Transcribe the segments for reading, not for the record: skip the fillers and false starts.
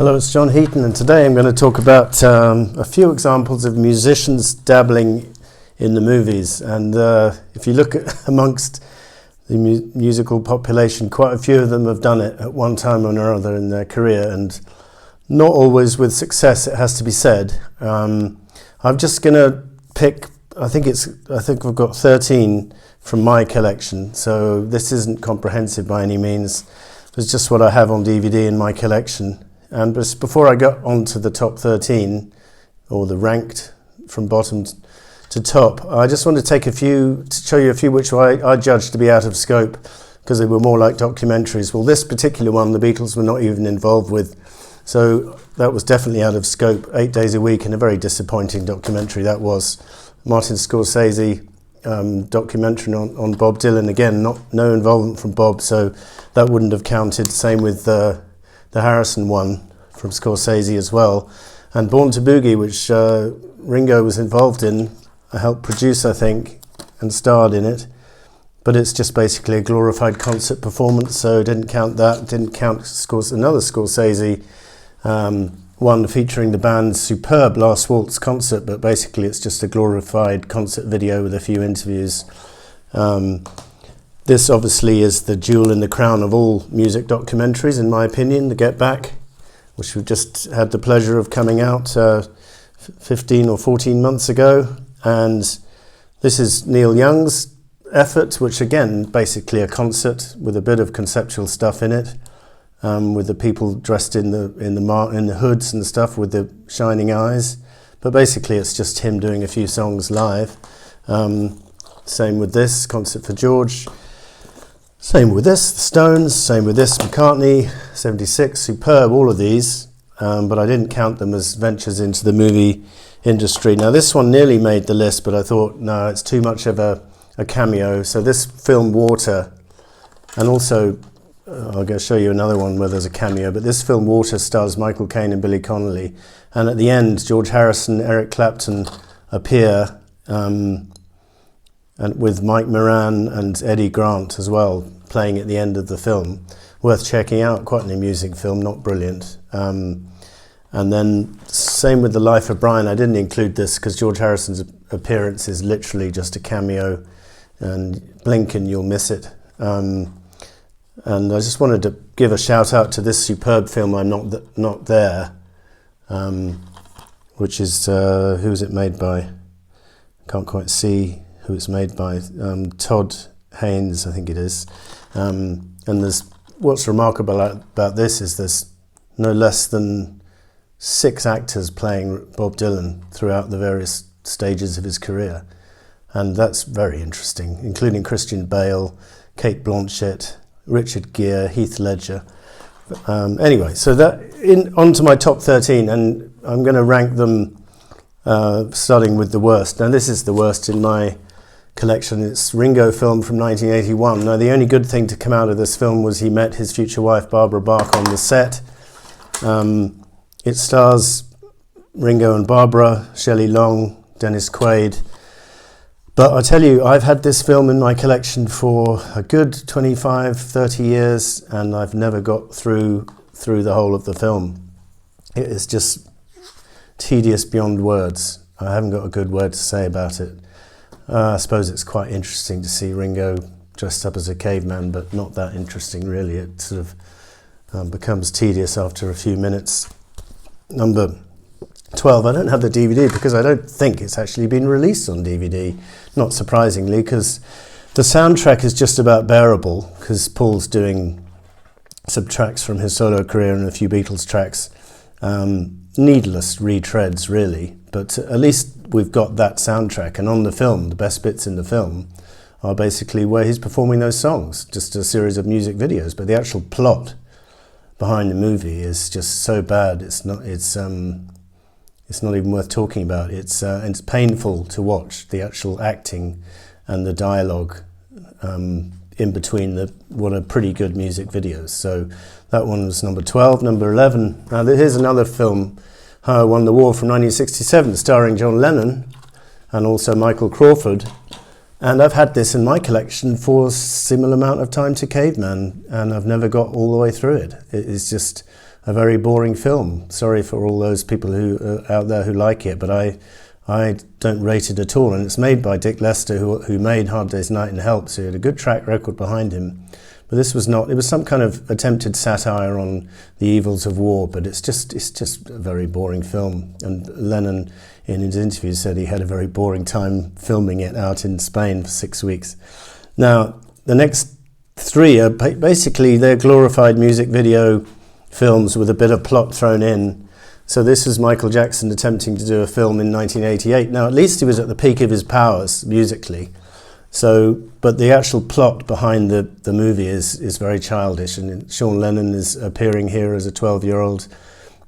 Hello, it's John Heaton, and today I'm going to talk about a few examples of musicians dabbling in the movies. And if you look at amongst the musical population, quite a few of them have done it at one time or another in their career, and not always with success, it has to be said. I'm just going to pick, I think I've got 13 from my collection, so this isn't comprehensive by any means. It's just what I have on DVD in my collection. And just before I get on to the top 13, or the ranked from bottom to top, I just want to take a few, to show you a few which I judged to be out of scope, because they were more like documentaries. Well, this particular one, the Beatles were not even involved with, so that was definitely out of scope. 8 days a week, and a very disappointing documentary that was. Martin Scorsese documentary on Bob Dylan, again, no involvement from Bob, so that wouldn't have counted. Same with the Harrison one from Scorsese as well. And Born to Boogie, which Ringo was involved in, I helped produce, I think, and starred in it. But it's just basically a glorified concert performance, so didn't count that. Didn't count another Scorsese one featuring the band's superb Last Waltz concert, but basically it's just a glorified concert video with a few interviews. This obviously is the jewel in the crown of all music documentaries, in my opinion, The Get Back, which we've just had the pleasure of coming out 15 or 14 months ago. And this is Neil Young's effort, which again, basically a concert with a bit of conceptual stuff in it, with the people dressed in the hoods and stuff with the shining eyes. But basically it's just him doing a few songs live. Same with this, Concert for George. Same with this, The Stones. Same with this, McCartney, 76, superb, all of these. But I didn't count them as ventures into the movie industry. Now this one nearly made the list, but I thought, no, it's too much of a cameo. So this film, Water, and also, I'm going to show you another one where there's a cameo, but this film, Water, stars Michael Caine and Billy Connolly. And at the end, George Harrison, Eric Clapton appear, and with Mike Moran and Eddie Grant as well, playing at the end of the film. Worth checking out, quite an amusing film, not brilliant. And then same with The Life of Brian. I didn't include this because George Harrison's appearance is literally just a cameo, and blink and you'll miss it. And I just wanted to give a shout out to this superb film, I'm Not There, which is, who's it made by? Can't quite see who it's made by. Todd Haynes, I think it is. And what's remarkable about this is there's no less than 6 actors playing Bob Dylan throughout the various stages of his career. And that's very interesting, including Christian Bale, Cate Blanchett, Richard Gere, Heath Ledger. Anyway, so on to my top 13, and I'm going to rank them starting with the worst. Now this is the worst in my collection. It's Ringo film from 1981. Now the only good thing to come out of this film was he met his future wife Barbara Bach on the set. It stars Ringo and Barbara, Shelley Long, Dennis Quaid. But I tell you, I've had this film in my collection for a good 25, 30 years, and I've never got through the whole of the film. It is just tedious beyond words. I haven't got a good word to say about it. I suppose it's quite interesting to see Ringo dressed up as a caveman, but not that interesting really. It sort of becomes tedious after a few minutes. Number 12, I don't have the DVD because I don't think it's actually been released on DVD, not surprisingly, because the soundtrack is just about bearable, because Paul's doing some tracks from his solo career and a few Beatles tracks. Needless retreads really, but at least we've got that soundtrack, and on the film, the best bits in the film are basically where he's performing those songs, just a series of music videos, but the actual plot behind the movie is just so bad, it's not even worth talking about. It's painful to watch, the actual acting and the dialogue in between what are pretty good music videos. So that one was number 12. Number 11, now here's another film, How I Won the War from 1967, starring John Lennon and also Michael Crawford. And I've had this in my collection for a similar amount of time to Caveman, and I've never got all the way through it. It is just a very boring film. Sorry for all those people who out there who like it, but I don't rate it at all. And it's made by Dick Lester, who made Hard Day's Night and Help, so he had a good track record behind him. But this was not. It was some kind of attempted satire on the evils of war, but it's just a very boring film. And Lennon, in his interview, said he had a very boring time filming it out in Spain for 6 weeks. Now, the next three are basically they're glorified music video films with a bit of plot thrown in. So this is Michael Jackson attempting to do a film in 1988. Now, at least he was at the peak of his powers musically. So, but the actual plot behind the movie is very childish, and Sean Lennon is appearing here as a 12-year-old.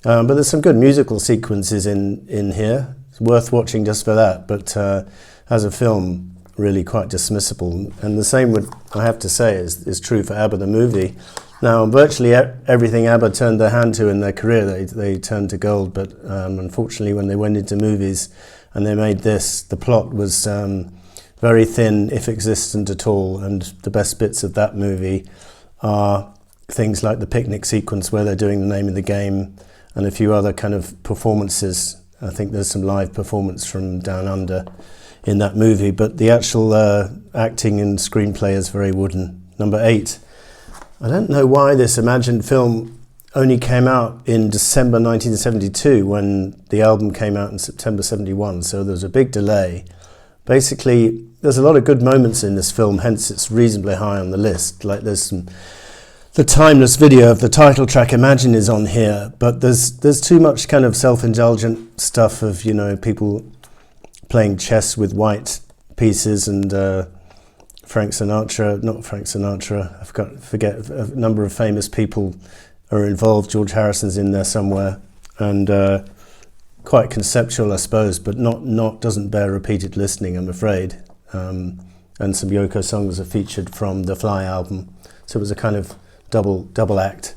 But there's some good musical sequences in here. It's worth watching just for that. But as a film, really quite dismissible. And the same would, I have to say, is true for ABBA the movie. Now, virtually everything ABBA turned their hand to in their career, they turned to gold. But unfortunately, when they went into movies and they made this, the plot was very thin, if existent at all, and the best bits of that movie are things like the picnic sequence where they're doing the name of the game and a few other kind of performances. I think there's some live performance from Down Under in that movie, but the actual acting and screenplay is very wooden. Number 8. I don't know why this imagined film only came out in December 1972 when the album came out in September 71, so there was a big delay. Basically, there's a lot of good moments in this film, hence it's reasonably high on the list. Like the timeless video of the title track Imagine is on here, but there's too much kind of self-indulgent stuff of, you know, people playing chess with white pieces and not Frank Sinatra, I forget a number of famous people are involved. George Harrison's in there somewhere, and quite conceptual, I suppose, but not doesn't bear repeated listening, I'm afraid. And some Yoko songs are featured from the Fly album, so it was a kind of double act.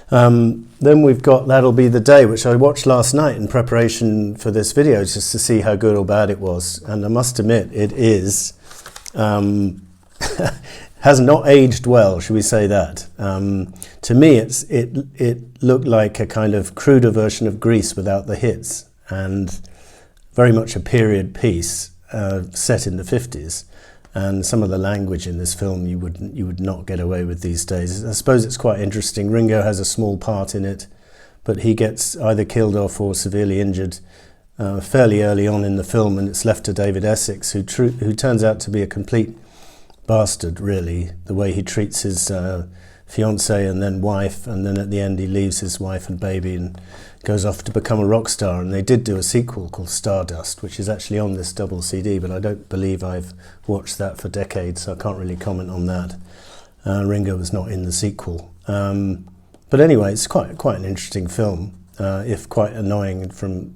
Then we've got That'll Be the Day, which I watched last night in preparation for this video, just to see how good or bad it was. And I must admit, it is has not aged well, should we say that? To me, it looked like a kind of cruder version of Grease without the hits, and very much a period piece set in the 50s. And some of the language in this film you would not get away with these days. I suppose it's quite interesting. Ringo has a small part in it, but he gets either killed off or severely injured fairly early on in the film, and it's left to David Essex, who turns out to be a complete bastard, really, the way he treats his fiancée and then wife, and then at the end he leaves his wife and baby and goes off to become a rock star. And they did do a sequel called Stardust, which is actually on this double CD, but I don't believe I've watched that for decades, so I can't really comment on that. Ringo was not in the sequel. But anyway, it's quite an interesting film, if quite annoying from,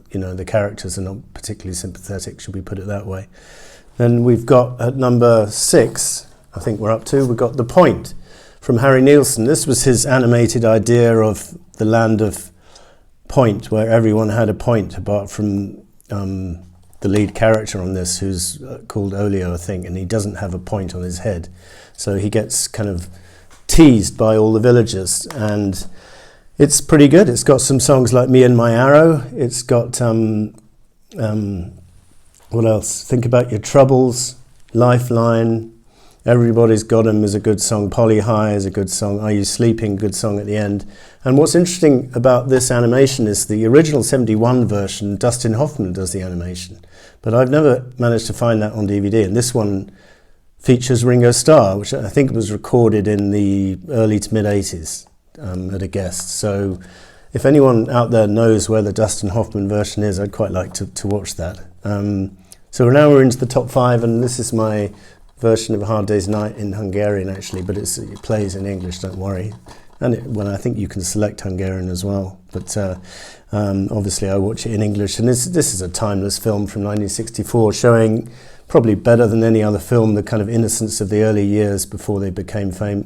you know, the characters are not particularly sympathetic, should we put it that way. Then we've got at number 6, I think we're up to, we've got The Point from Harry Nilsson. This was his animated idea of the land of point, where everyone had a point apart from the lead character on this, who's called Olio, I think, and he doesn't have a point on his head. So he gets kind of teased by all the villagers, and it's pretty good. It's got some songs like Me and My Arrow. It's got, what else? Think About Your Troubles, Lifeline, Everybody's Got 'Em is a good song, Polly High is a good song, Are You Sleeping, good song at the end. And what's interesting about this animation is the original 71 version, Dustin Hoffman does the animation, but I've never managed to find that on DVD, and this one features Ringo Starr, which I think was recorded in the early to mid-80s at a guest. So if anyone out there knows where the Dustin Hoffman version is, I'd quite like to watch that. So now we're into the top 5, and this is my version of A Hard Day's Night in Hungarian, actually, but it plays in English, don't worry. And I think you can select Hungarian as well, but obviously I watch it in English. And this is a timeless film from 1964, showing probably better than any other film the kind of innocence of the early years before they became famous,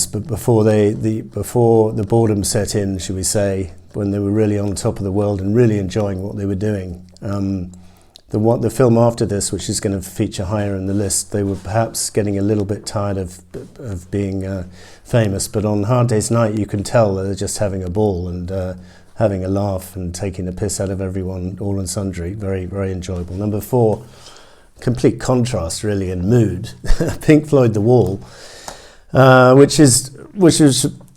but before the boredom set in, should we say, when they were really on top of the world and really enjoying what they were doing. the film after this, which is going to feature higher in the list, they were perhaps getting a little bit tired of being famous. But on Hard Day's Night, you can tell they're just having a ball and having a laugh and taking the piss out of everyone, all and sundry. Very, very enjoyable. Number 4, complete contrast really in mood. Pink Floyd The Wall, which is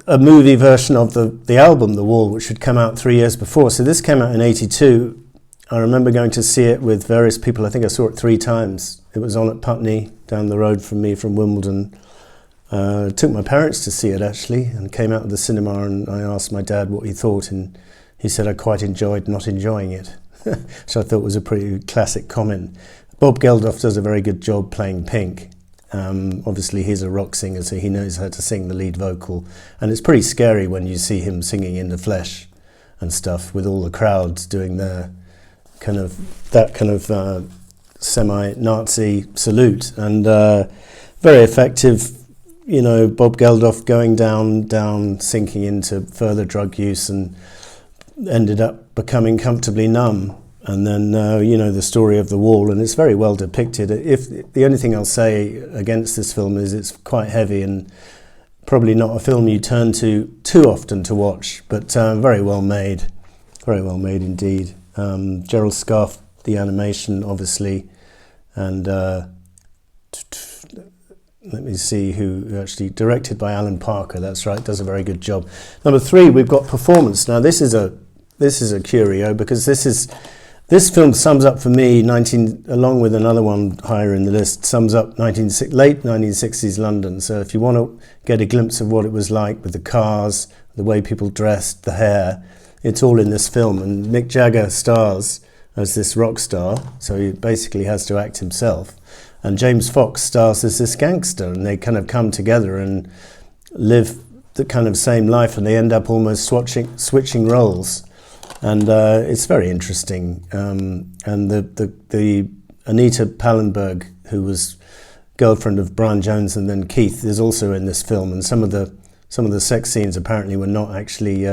a movie version of the album The Wall, which had come out 3 years before. So this came out in 82. I remember going to see it with various people. I think I saw it 3 times. It was on at Putney, down the road from me, from Wimbledon. Took my parents to see it, actually, and came out of the cinema, and I asked my dad what he thought, and he said I quite enjoyed not enjoying it, which I thought was a pretty classic comment. Bob Geldof does a very good job playing Pink. Obviously, he's a rock singer, so he knows how to sing the lead vocal, and it's pretty scary when you see him singing in the flesh and stuff, with all the crowds doing their kind of semi-Nazi salute, and very effective. You know, Bob Geldof going down, sinking into further drug use, and ended up becoming comfortably numb. And then, the story of The Wall, and it's very well depicted. If the only thing I'll say against this film is it's quite heavy and probably not a film you turn to too often to watch, but very well made indeed. Gerald Scarfe, the animation, obviously, and let me see who actually directed by Alan Parker. That's right, does a very good job. Number 3, we've got performance. Now this is a curio, because this film sums up for me along with another one higher in the list, sums up late 1960s London. So if you want to get a glimpse of what it was like with the cars, the way people dressed, the hair, it's all in this film. And Mick Jagger stars as this rock star, so he basically has to act himself. And James Fox stars as this gangster, and they kind of come together and live the kind of same life, and they end up almost switching roles. And it's very interesting. And the Anita Pallenberg, who was girlfriend of Brian Jones and then Keith, is also in this film. And some of the sex scenes apparently were not actually.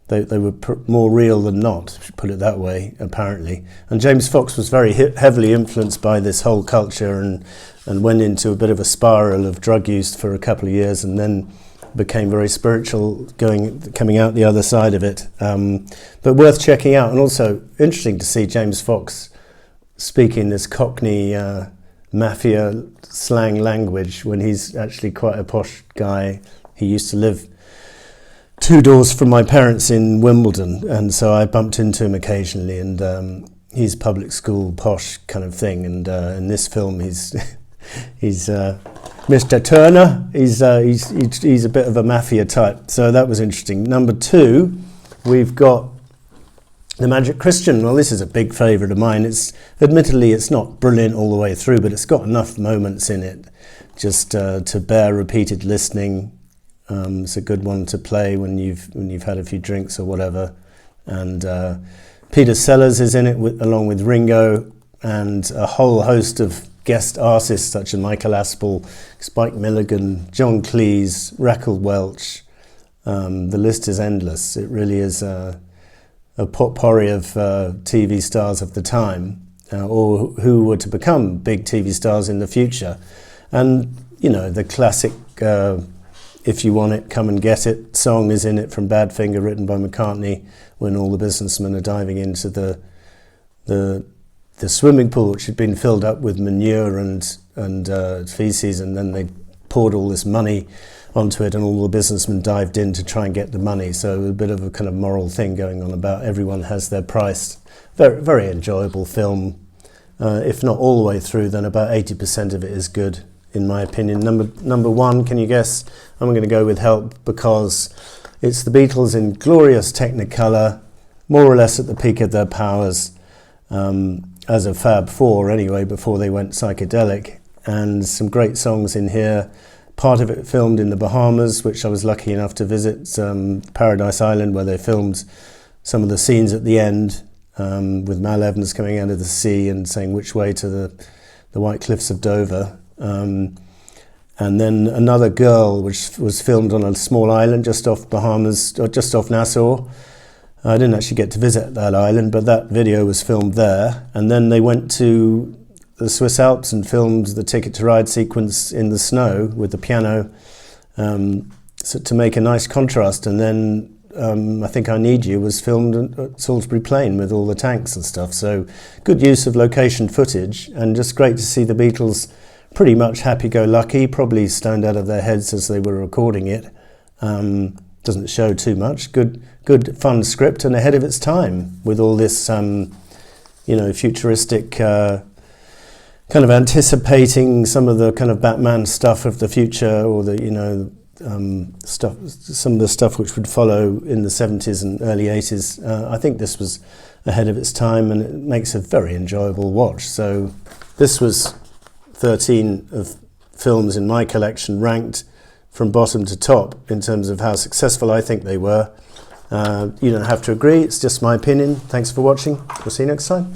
They were more real than not, put it that way, apparently. And James Fox was very heavily influenced by this whole culture, and went into a bit of a spiral of drug use for a couple of years, and then became very spiritual, coming out the other side of it. But worth checking out, and also interesting to see James Fox speaking this Cockney mafia slang language when he's actually quite a posh guy. He used to live 2 doors from my parents in Wimbledon, and so I bumped into him occasionally, and he's public school posh kind of thing, and in this film he's Mr. Turner. He's a bit of a mafia type, so that was interesting. Number 2, we've got The Magic Christian. Well, this is a big favourite of mine. Admittedly it's not brilliant all the way through, but it's got enough moments in it just to bear repeated listening. It's a good one to play when you've had a few drinks or whatever. And Peter Sellers is in it along with Ringo, and a whole host of guest artists such as Michael Aspel, Spike Milligan, John Cleese, Raquel Welch. The list is endless. It really is a potpourri of TV stars of the time, or who were to become big TV stars in the future. And, the classic If You Want It, Come and Get It song is in it from Badfinger, written by McCartney, when all the businessmen are diving into the swimming pool, which had been filled up with manure and feces, and then they poured all this money onto it, and all the businessmen dived in to try and get the money. So a bit of a kind of moral thing going on about everyone has their price. Very, very enjoyable film. If not all the way through, then about 80% of it is good, in my opinion. Number 1, can you guess? I'm going to go with Help, because it's the Beatles in glorious Technicolor, more or less at the peak of their powers, as a Fab Four anyway, before they went psychedelic, and some great songs in here. Part of it filmed in the Bahamas, which I was lucky enough to visit, Paradise Island, where they filmed some of the scenes at the end, with Mal Evans coming out of the sea and saying which way to the White Cliffs of Dover. And then Another Girl, which was filmed on a small island just off Bahamas, or just off Nassau, I didn't actually get to visit that island, but that video was filmed there. And then they went to the Swiss Alps and filmed the Ticket to Ride sequence in the snow with the piano, so to make a nice contrast. And then I think I Need You was filmed at Salisbury Plain with all the tanks and stuff. So good use of location footage, and just great to see the Beatles pretty much happy-go-lucky, probably stoned out of their heads as they were recording it. Doesn't show too much. Good fun script and ahead of its time with all this, futuristic kind of anticipating some of the kind of Batman stuff of the future, or the stuff, some of the stuff which would follow in the 70s and early 80s. I think this was ahead of its time, and it makes a very enjoyable watch. So this was 13 of films in my collection, ranked from bottom to top in terms of how successful I think they were. You don't have to agree, it's just my opinion. Thanks for watching. We'll see you next time.